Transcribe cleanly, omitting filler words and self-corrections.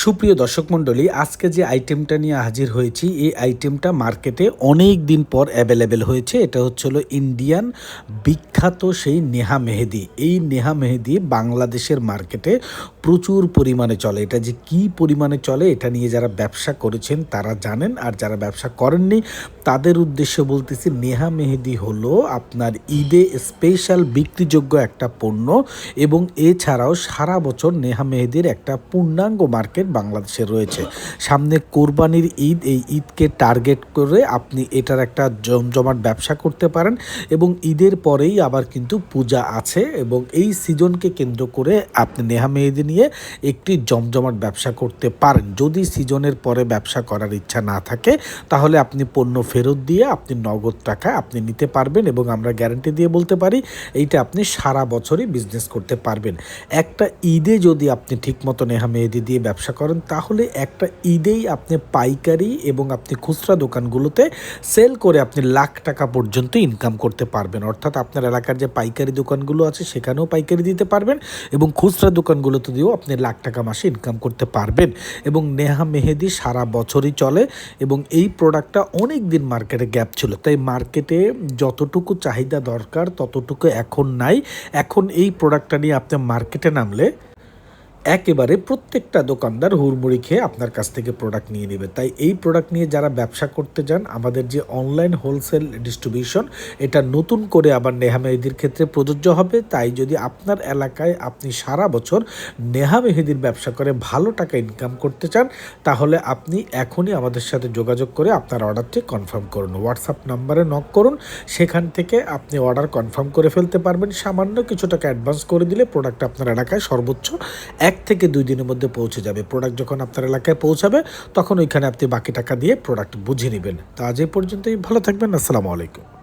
সুপ্রিয় দর্শক মণ্ডলী, আজকে যে আইটেমটা নিয়ে হাজির হয়েছি এই আইটেমটা মার্কেটে অনেক দিন পর অ্যাভেলেবেল হয়েছে। এটা হচ্ছে হলো ইন্ডিয়ান বিখ্যাত সেই নেহা মেহেদি। এই নেহা মেহেদি বাংলাদেশের মার্কেটে প্রচুর পরিমাণে চলে। এটা যে কী পরিমাণে চলে এটা নিয়ে যারা ব্যবসা করেছেন তারা জানেন, আর যারা ব্যবসা করেননি তাদের উদ্দেশ্যে বলতেছি, নেহা মেহেদি হলো আপনার ঈদে স্পেশাল বিক্রিযোগ্য একটা পণ্য এবং এছাড়াও সারা বছর নেহা মেহেদির একটা পূর্ণাঙ্গ মার্কেট বাংলাদেশে রয়েছে। সামনে কোরবানির ঈদ, এই ঈদকে টার্গেট করে আপনি এটার একটা জমজমাট ব্যবসা করতে পারেন এবং ঈদের পরেই আবার কিন্তু পূজা আছে এবং এই সিজনকে কেন্দ্র করে আপনি নেহা মেহেদি নিয়ে একটি জমজমাট ব্যবসা করতে পারেন। যদি সিজনের পরে ব্যবসা করার ইচ্ছা না থাকে তাহলে আপনি পণ্য ফেরত দিয়ে আপনি নগদ টাকা আপনি নিতে পারবেন এবং আমরা গ্যারান্টি দিয়ে বলতে পারি এইটা আপনি সারা বছরই বিজনেস করতে পারবেন। একটা ঈদে যদি আপনি ঠিকমতো নেহা মেহেদি দিয়ে ব্যবসা করেন তাহলে একটা ঈদেই আপনি পাইকারি এবং আপনি খুচরা দোকানগুলোতে সেল করে আপনি লাখ টাকা পর্যন্ত ইনকাম করতে পারবেন। অর্থাৎ আপনার এলাকার যে পাইকারি দোকানগুলো আছে সেখানেও পাইকারি দিতে পারবেন এবং খুচরা দোকানগুলোতে দিয়েও আপনি লাখ টাকা মাসে ইনকাম করতে পারবেন। এবং নেহা মেহেদি সারা বছরই চলে এবং এই প্রোডাক্টটা অনেক দিন মার্কেটে গ্যাপ ছিল, তাই মার্কেটে যতটুকু চাহিদা দরকার ততটুকু এখন নাই। এখন এই প্রোডাক্টটা নিয়ে আপনি মার্কেটে নামলে একেবারে প্রত্যেকটা দোকানদার হুড়মুড়ি খেয়ে আপনার কাছ থেকে প্রোডাক্ট নিয়ে নেবে। তাই এই প্রোডাক্ট নিয়ে যারা ব্যবসা করতে যান, আমাদের যে অনলাইন হোলসেল ডিস্ট্রিবিউশন এটা নতুন করে আবার নেহা মেহেদির ক্ষেত্রে প্রযোজ্য হবে। তাই যদি আপনার এলাকায় আপনি সারা বছর নেহা মেহেদির ব্যবসা করে ভালো টাকা ইনকাম করতে চান তাহলে আপনি এখনই আমাদের সাথে যোগাযোগ করে আপনার অর্ডারটি কনফার্ম করুন। হোয়াটসঅ্যাপ নাম্বারে নক করুন, সেখান থেকে আপনি অর্ডার কনফার্ম করে ফেলতে পারবেন। সামান্য কিছু টাকা অ্যাডভান্স করে দিলে প্রোডাক্ট আপনার এলাকায় সর্বোচ্চ 1 থেকে 2 দিনের মধ্যে পৌঁছে যাবে। প্রোডাক্ট যখন আপনার এলাকায় পৌঁছাবে তখন ওইখানে আপনি বাকি টাকা দিয়ে প্রোডাক্ট বুঝে নেবেন। তো আজ এই পর্যন্তই, ভালো থাকবেন। আসসালামু আলাইকুম।